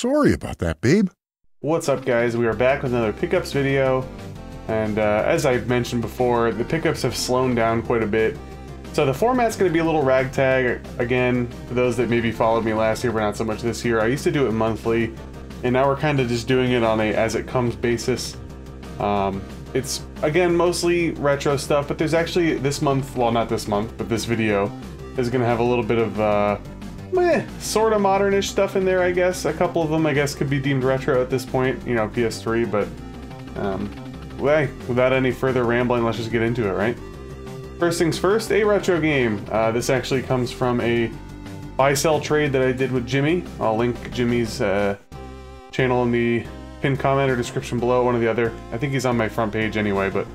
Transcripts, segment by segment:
Sorry about that, babe. What's up, guys? We are back with another pickups video, and as I've mentioned before, the pickups have slowed down quite a bit. So the format's going to be a little ragtag. Again, for those that maybe followed me last year but not so much this year, I used to do it monthly, and now we're kind of just doing it on a as it comes basis. It's, again, mostly retro stuff, but there's actually this month, well, not this month, but this video is going to have a little bit of sort of modernish stuff in there, I guess. A couple of them, I guess, could be deemed retro at this point, you know, PS3, but without any further rambling, let's just get into it, right? First things first, a retro game. This actually comes from a buy-sell trade that I did with Jimmy. I'll link Jimmy's channel in the pinned comment or description below, one or the other. I think he's on my front page anyway, but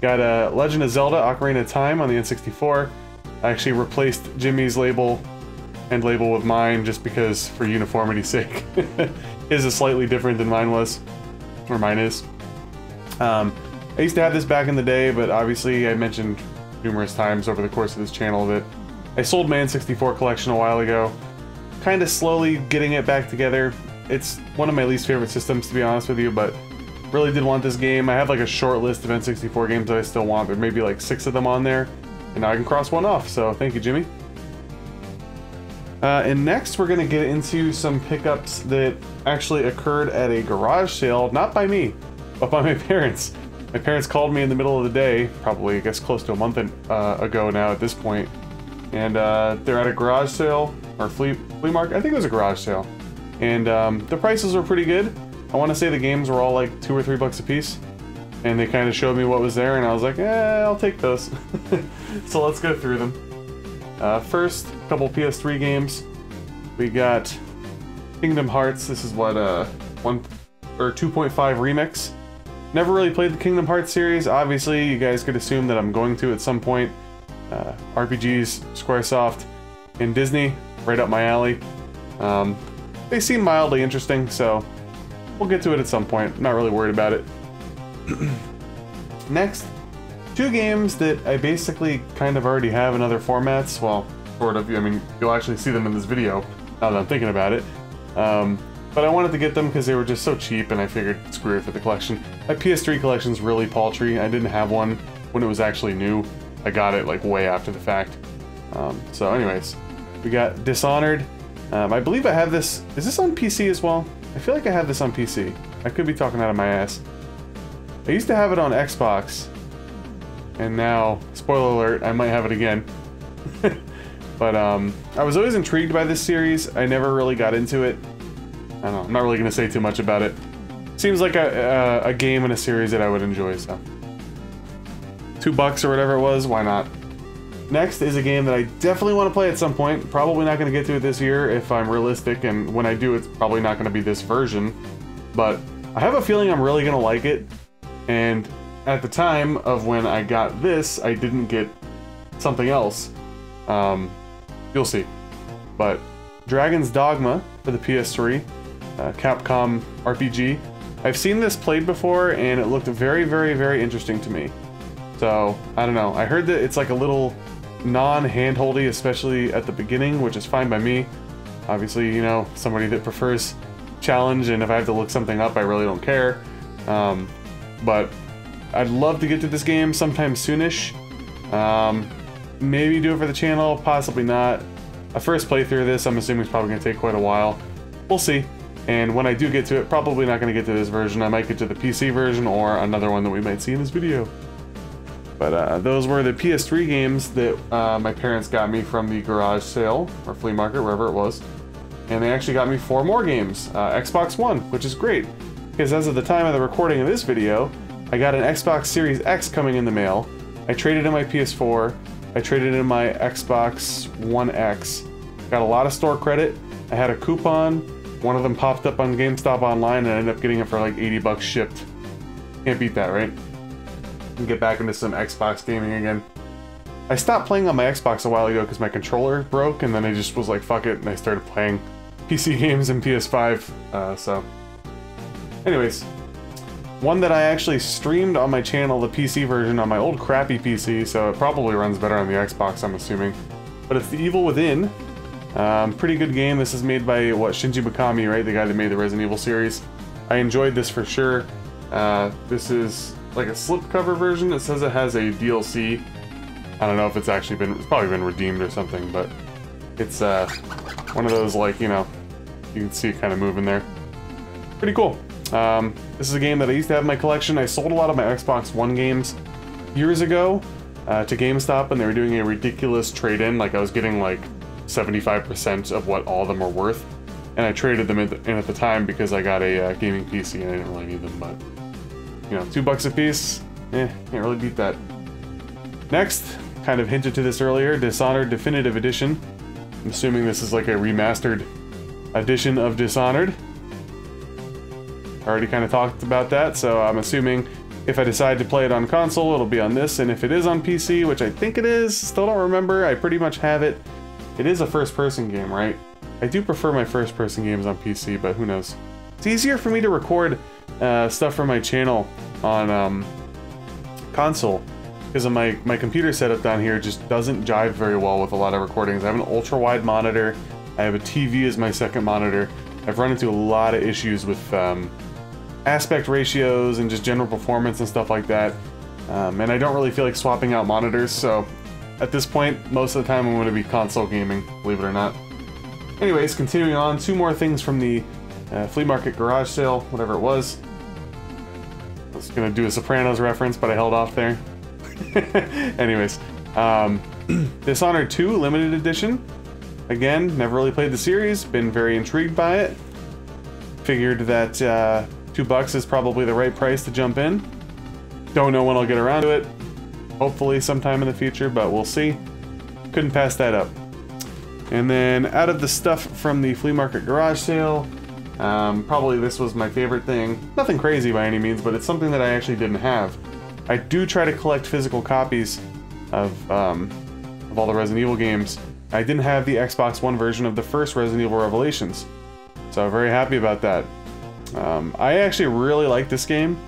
got Legend of Zelda Ocarina of Time on the N64. I actually replaced Jimmy's end label with mine just because, for uniformity's sake. His is slightly different than mine was, or mine is. I used to have this back in the day, but obviously I mentioned numerous times over the course of this channel that I sold my N64 collection a while ago. Kind of slowly getting it back together. It's one of my least favorite systems, to be honest with you, but really did want this game. I have like a short list of N64 games that I still want. There may be like 6 of them on there, and now I can cross one off, so thank you, Jimmy. And next we're going to get into some pickups that actually occurred at a garage sale, not by me, but by my parents. My parents called me in the middle of the day, probably I guess close to a month ago now at this point, and they're at a garage sale, or flea market, I think it was a garage sale. And the prices were pretty good. I want to say the games were all like $2 or $3 a piece. And they kind of showed me what was there, and I was like, I'll take those. So let's go through them. First, a couple PS3 games. We got Kingdom Hearts. This is what, 2.5 remix. Never really played the Kingdom Hearts series. Obviously, you guys could assume that I'm going to at some point. RPGs, Squaresoft, and Disney, right up my alley. They seem mildly interesting, so we'll get to it at some point. I'm not really worried about it. Next, 2 games that I basically kind of already have in other formats. Well, sort of. I mean, you'll actually see them in this video now that I'm thinking about it. But I wanted to get them because they were just so cheap, and I figured screw it for the collection. My PS3 collection's really paltry. I didn't have one when it was actually new. I got it like way after the fact. So anyways, we got Dishonored. I believe I have this. Is this on PC as well? I feel like I have this on PC. I could be talking out of my ass. I used to have it on Xbox, and now, spoiler alert, I might have it again. But I was always intrigued by this series. I never really got into it. I don't know, I'm not really going to say too much about it. Seems like a game and a series that I would enjoy, so. $2 or whatever it was, why not? Next is a game that I definitely want to play at some point. Probably not going to get to it this year if I'm realistic, and when I do, it's probably not going to be this version. But I have a feeling I'm really going to like it. And at the time of when I got this, I didn't get something else. You'll see. But Dragon's Dogma for the PS3, Capcom RPG. I've seen this played before, and it looked very, very, very interesting to me. So, I don't know. I heard that it's like a little non-handholdy, especially at the beginning, which is fine by me. Obviously, you know, somebody that prefers challenge, and if I have to look something up, I really don't care. But I'd love to get to this game sometime soonish. Maybe do it for the channel, possibly not. A first playthrough of this, I'm assuming, is probably going to take quite a while. We'll see. And when I do get to it, probably not going to get to this version. I might get to the PC version or another one that we might see in this video. But those were the PS3 games that my parents got me from the garage sale, or flea market, wherever it was. And they actually got me 4 more games. Xbox One, which is great. Because as of the time of the recording of this video, I got an Xbox Series X coming in the mail. I traded in my PS4. I traded in my Xbox One X. Got a lot of store credit. I had a coupon. One of them popped up on GameStop online, and I ended up getting it for like $80 shipped. Can't beat that, right? And get back into some Xbox gaming again. I stopped playing on my Xbox a while ago because my controller broke, and then I just was like, fuck it, and I started playing PC games and PS5, so. Anyways, one that I actually streamed on my channel, the PC version, on my old crappy PC, so it probably runs better on the Xbox, I'm assuming. But it's The Evil Within. Pretty good game. This is made by, what, Shinji Mikami, right? The guy that made the Resident Evil series. I enjoyed this for sure. This is like a slipcover version. It says it has a DLC. I don't know if it's actually been, it's probably been redeemed or something, but it's one of those, like, you know, you can see it kind of moving there. Pretty cool. This is a game that I used to have in my collection. I sold a lot of my Xbox One games years ago to GameStop, and they were doing a ridiculous trade-in. Like, I was getting like 75% of what all of them were worth, and I traded them in at the time because I got a gaming PC and I didn't really need them, but, you know, $2 a piece, can't really beat that. Next, kind of hinted to this earlier, Dishonored Definitive Edition. I'm assuming this is like a remastered edition of Dishonored. I already kind of talked about that, so I'm assuming if I decide to play it on console, it'll be on this, and if it is on PC, which I think it is, still don't remember, I pretty much have it. It is a first-person game, right? I do prefer my first-person games on PC, but who knows. It's easier for me to record stuff for my channel on console, because of my computer setup down here just doesn't jive very well with a lot of recordings. I have an ultra-wide monitor, I have a TV as my second monitor. I've run into a lot of issues with aspect ratios and just general performance and stuff like that. And I don't really feel like swapping out monitors, so at this point, most of the time I'm going to be console gaming, believe it or not. Anyways, continuing on, two more things from the flea market garage sale, whatever it was. I was going to do a Sopranos reference, but I held off there. Anyways, Dishonored 2 Limited Edition. Again, never really played the series, been very intrigued by it. Figured that $2 is probably the right price to jump in. Don't know when I'll get around to it. Hopefully sometime in the future, but we'll see. Couldn't pass that up. And then out of the stuff from the flea market garage sale, probably this was my favorite thing. Nothing crazy by any means, but it's something that I actually didn't have. I do try to collect physical copies of all the Resident Evil games. I didn't have the Xbox One version of the first Resident Evil Revelations, so I'm very happy about that. I actually really like this game.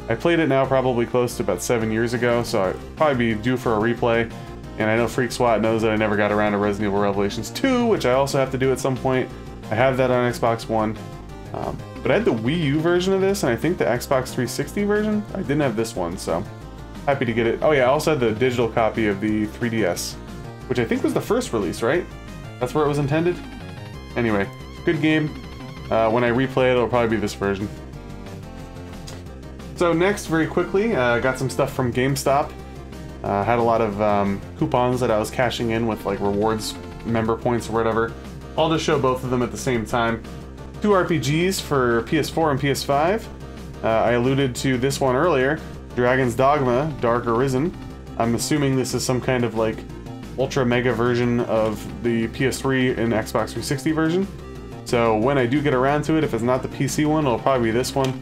I played it now probably close to about 7 years ago, so I'd probably be due for a replay. And I know Freak SWAT knows that I never got around to Resident Evil Revelations 2, which I also have to do at some point. I have that on Xbox One. But I had the Wii U version of this, and I think the Xbox 360 version. I didn't have this one, so happy to get it. Oh yeah, I also had the digital copy of the 3DS, which I think was the first release, right? That's where it was intended? Anyway, good game. When I replay it, it'll probably be this version. So next, very quickly, got some stuff from GameStop. Had a lot of coupons that I was cashing in with like rewards, member points or whatever. I'll just show both of them at the same time. 2 RPGs for PS4 and PS5. I alluded to this one earlier, Dragon's Dogma, Dark Arisen. I'm assuming this is some kind of like ultra mega version of the PS3 and Xbox 360 version. So when I do get around to it, if it's not the PC one, it'll probably be this one.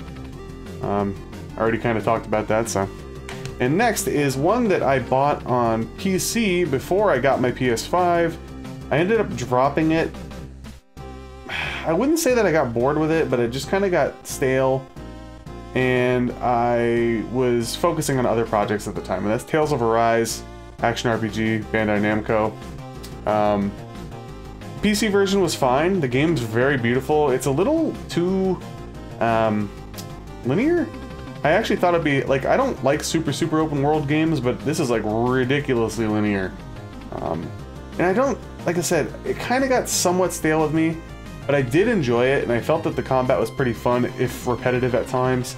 I already kind of talked about that, so. And next is one that I bought on PC before I got my PS5. I ended up dropping it. I wouldn't say that I got bored with it, but it just kind of got stale. And I was focusing on other projects at the time, and that's Tales of Arise, action RPG, Bandai Namco. PC version was fine. The game's very beautiful. It's a little too linear. I actually thought it'd be like, I don't like super open world games, but this is like ridiculously linear. And I don't, like I said, it kind of got somewhat stale with me, but I did enjoy it, and I felt that the combat was pretty fun, if repetitive at times.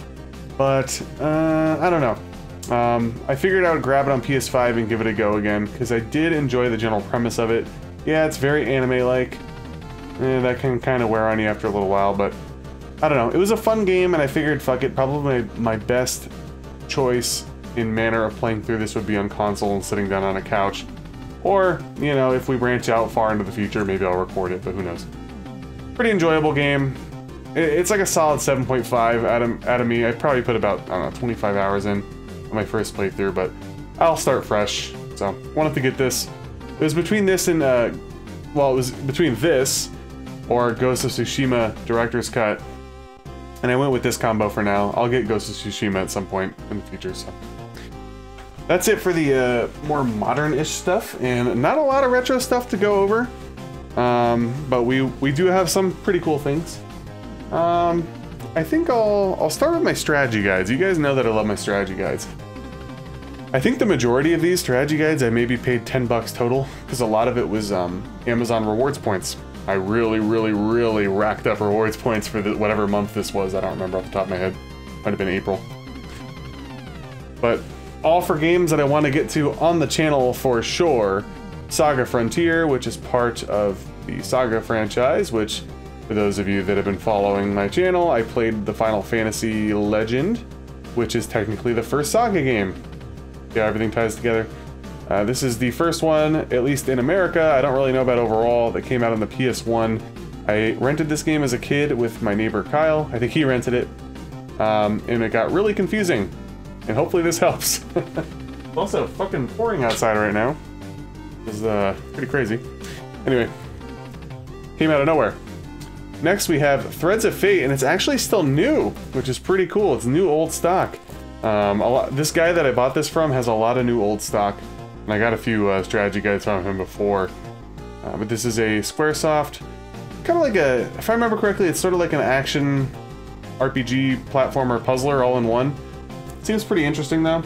But I don't know. I figured I would grab it on PS5 and give it a go again, because I did enjoy the general premise of it. Yeah, it's very anime-like. That can kind of wear on you after a little while, but I don't know. It was a fun game, and I figured, fuck it, probably my best choice in manner of playing through this would be on console and sitting down on a couch. Or, you know, if we branch out far into the future, maybe I'll record it, but who knows. Pretty enjoyable game. It's like a solid 7.5 out of me. I probably put about, I don't know, 25 hours in on my first playthrough, but I'll start fresh. So, wanted to get this. It was between this and, well, it was between this or Ghost of Tsushima Director's Cut. And I went with this combo for now. I'll get Ghost of Tsushima at some point in the future, so. That's it for the more modern-ish stuff, and not a lot of retro stuff to go over. But we do have some pretty cool things. I think I'll start with my strategy guides. You guys know that I love my strategy guides. I think the majority of these strategy guides I maybe paid 10 bucks total, because a lot of it was Amazon rewards points. I really racked up rewards points for whatever month this was. I don't remember off the top of my head. Might have been April. But all for games that I want to get to on the channel for sure. Saga Frontier, which is part of the Saga franchise, which, for those of you that have been following my channel, I played the Final Fantasy Legend, which is technically the first Saga game. Yeah, everything ties together. This is the first one, at least in America. I don't really know about overall, that came out on the PS1. I rented this game as a kid with my neighbor Kyle. I think he rented it. And it got really confusing. And hopefully this helps. It's also fucking pouring outside right now. It's pretty crazy. Anyway, came out of nowhere. Next we have Threads of Fate, and it's actually still new, which is pretty cool. It's new old stock. This guy that I bought this from has a lot of new old stock, and I got a few strategy guides from him before. But this is a Squaresoft, kind of like a, if I remember correctly, it's sort of like an action RPG platformer puzzler all in one. Seems pretty interesting though.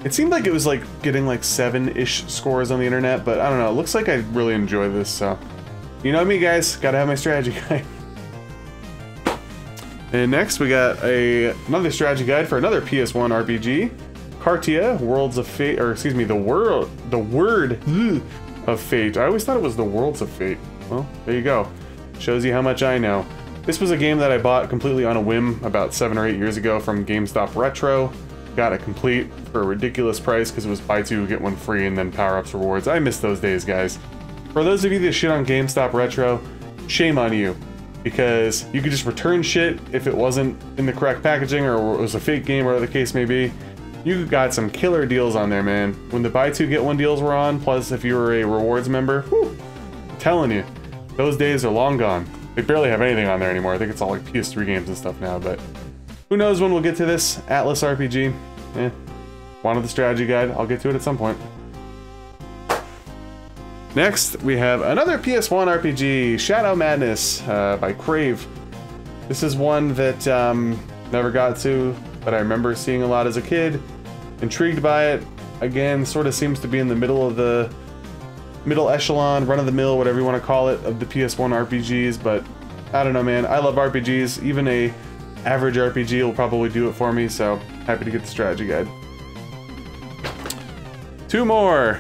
It seemed like it was like getting like 7-ish scores on the internet, but I don't know. It looks like I really enjoy this, so you know me, guys. Gotta have my strategy guide. And next we got another strategy guide for another PS1 RPG, Cartia, Worlds of Fate, or excuse me, the Word of Fate. I always thought it was the Worlds of Fate. Well, there you go. Shows you how much I know. This was a game that I bought completely on a whim about 7 or 8 years ago from GameStop Retro. Got it complete for a ridiculous price because it was buy 2 get 1 free and then power-ups rewards. I miss those days, guys. For those of you that shit on GameStop Retro, shame on you. Because you could just return shit if it wasn't in the correct packaging or it was a fake game or whatever the case may be. You got some killer deals on there, man. When the buy 2 get 1 deals were on, plus if you were a rewards member, whew, I'm telling you, those days are long gone. They barely have anything on there anymore. I think it's all like PS3 games and stuff now, but who knows when we'll get to this. Atlas RPG. Wanted the strategy guide. I'll get to it at some point. Next, we have another PS1 RPG, Shadow Madness by Crave. This is one that never got to, but I remember seeing a lot as a kid. Intrigued by it. Again, sort of seems to be in the middle of the middle echelon, run-of-the-mill, whatever you want to call it, of the PS1 RPGs, but I don't know, man. I love RPGs. Even a average RPG will probably do it for me, so happy to get the strategy guide. 2 more.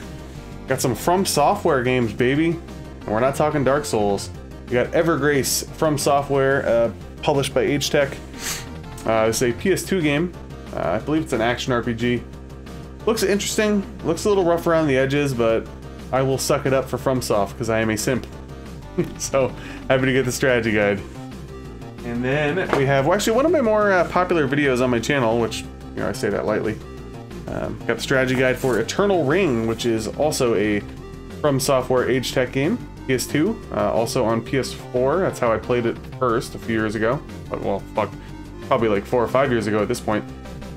Got some From Software games, baby. And we're not talking Dark Souls. We got Evergrace From Software, published by H-Tech. It's a PS2 game. I believe it's an action RPG. Looks interesting. Looks a little rough around the edges, but I will suck it up for FromSoft because I am a simp. So happy to get the strategy guide. And then we have, well, actually one of my more popular videos on my channel, which, you know, I say that lightly. Got the strategy guide for Eternal Ring, which is also a From Software H-Tech game, PS2, also on PS4. That's how I played it first a few years ago. But, well, fuck, probably like 4 or 5 years ago at this point.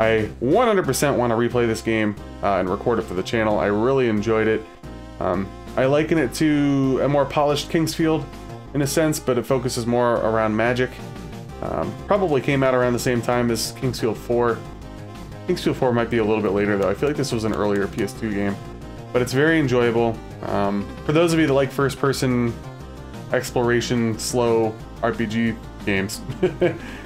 I 100% want to replay this game and record it for the channel. I really enjoyed it. I liken it to a more polished Kingsfield in a sense, but it focuses more around magic. Probably came out around the same time as Kingsfield 4. Kingsfield 4 might be a little bit later though. I feel like this was an earlier PS2 game, but it's very enjoyable. For those of you that like first-person exploration, slow RPG games,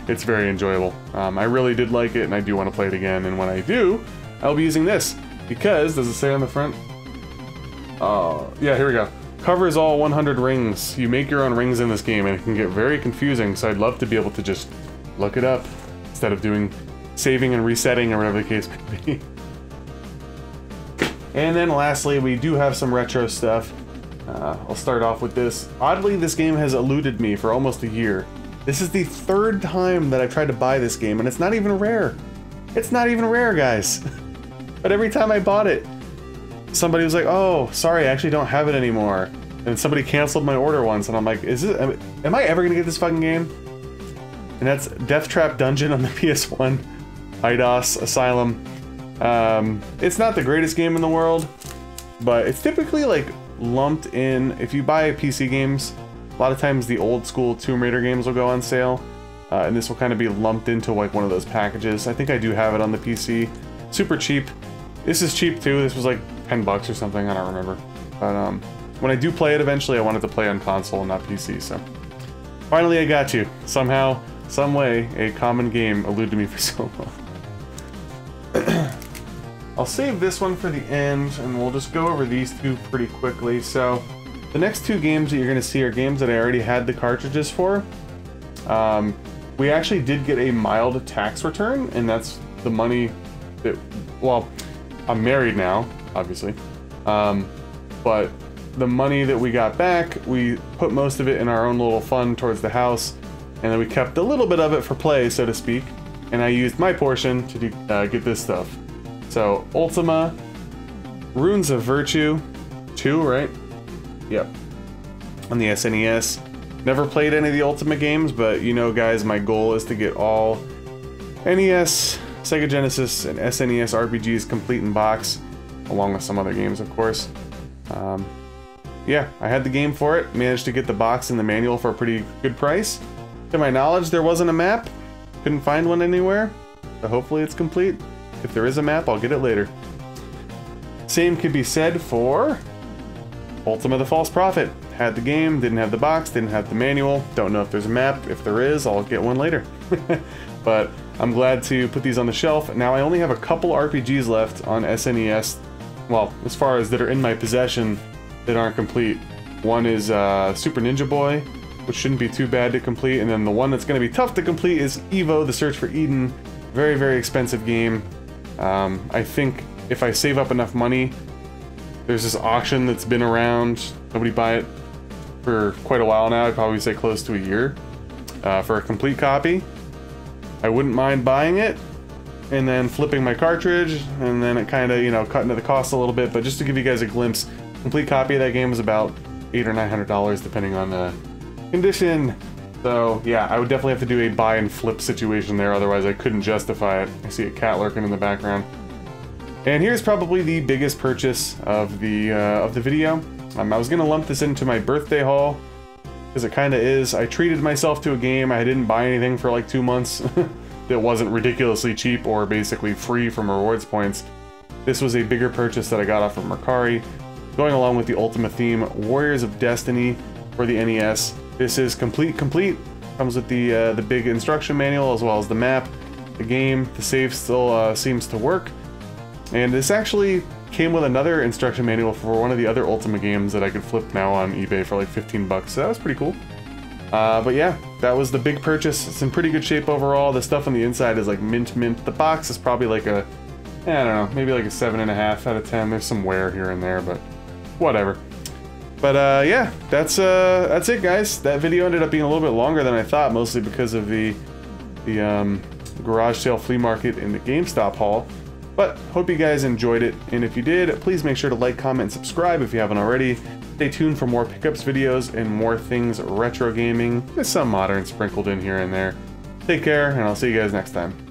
it's very enjoyable. I really did like it, and I do want to play it again. And when I do, I'll be using this because, does it say on the front? Yeah, here we go. Covers all 100 rings. You make your own rings in this game, and it can get very confusing. So I'd love to be able to just look it up instead of doing saving and resetting or whatever the case may be. And then lastly, we do have some retro stuff. I'll start off with this. Oddly, this game has eluded me for almost a year. This is the 3rd time that I've tried to buy this game, and it's not even rare. It's not even rare, guys. But every time I bought it, somebody was like, oh, sorry, I actually don't have it anymore. And somebody canceled my order once, and I'm like, am I ever gonna get this fucking game? And that's Death Trap Dungeon on the PS1. IDOS Asylum. It's not the greatest game in the world, but it's typically like lumped in, if you buy PC games, a lot of times the old school Tomb Raider games will go on sale, and this will kind of be lumped into like one of those packages. I think I do have it on the PC. Super cheap. This is cheap too. This was like 10 bucks or something, I don't remember. But when I do play it eventually, I want it to play on console and not PC, so. Finally, I got you. Somehow, some way, a common game eluded me for so long. I'll save this one for the end, and we'll just go over these two pretty quickly. So, the next two games that you're going to see are games that I already had the cartridges for. We actually did get a mild tax return, and that's the money that, well, I'm married now, obviously, but the money that we got back, we put most of it in our own little fund towards the house, and then we kept a little bit of it for play, so to speak, and I used my portion to get this stuff. So, Ultima, Runes of Virtue 2, right? Yep. On the SNES. Never played any of the Ultima games, but you know, guys, my goal is to get all NES, Sega Genesis, and SNES RPGs complete in box, along with some other games, of course. Yeah, I had the game for it, managed to get the box and the manual for a pretty good price. To my knowledge, there wasn't a map. Couldn't find one anywhere, so hopefully it's complete. If there is a map, I'll get it later. Same could be said for Ultima the False Prophet. Had the game, didn't have the box, didn't have the manual. Don't know if there's a map. If there is, I'll get one later. But I'm glad to put these on the shelf. Now I only have a couple RPGs left on SNES. Well, as far as that are in my possession that aren't complete. One is Super Ninja Boy, which shouldn't be too bad to complete. And then the one that's going to be tough to complete is Evo, The Search for Eden. Very, very expensive game. I think if I save up enough money, there's this auction that's been around. Nobody buy it for quite a while now. I'd probably say close to a year for a complete copy. I wouldn't mind buying it and then flipping my cartridge, and then it kind of, you know, cut into the cost a little bit. But just to give you guys a glimpse, complete copy of that game was about $800 or $900 depending on the condition. So yeah, I would definitely have to do a buy and flip situation there, otherwise I couldn't justify it. I see a cat lurking in the background. And here's probably the biggest purchase of the video. I was gonna lump this into my birthday haul, because it kind of is. I treated myself to a game. I didn't buy anything for like 2 months that wasn't ridiculously cheap or basically free from rewards points. This was a bigger purchase that I got off from Mercari, going along with the Ultima theme, Warriors of Destiny for the NES. This is complete. Comes with the big instruction manual as well as the map, the game. The save still seems to work. And this actually came with another instruction manual for one of the other Ultima games that I could flip now on eBay for like 15 bucks. So that was pretty cool. But yeah, that was the big purchase. It's in pretty good shape overall. The stuff on the inside is like mint. The box is probably like a, I don't know, maybe like a 7.5 out of 10. There's some wear here and there, but whatever. But yeah, that's it, guys. That video ended up being a little bit longer than I thought, mostly because of the garage sale flea market and the GameStop haul. But hope you guys enjoyed it, and if you did, please make sure to like, comment, and subscribe if you haven't already. Stay tuned for more pickups videos and more things retro gaming, with some modern sprinkled in here and there. Take care, and I'll see you guys next time.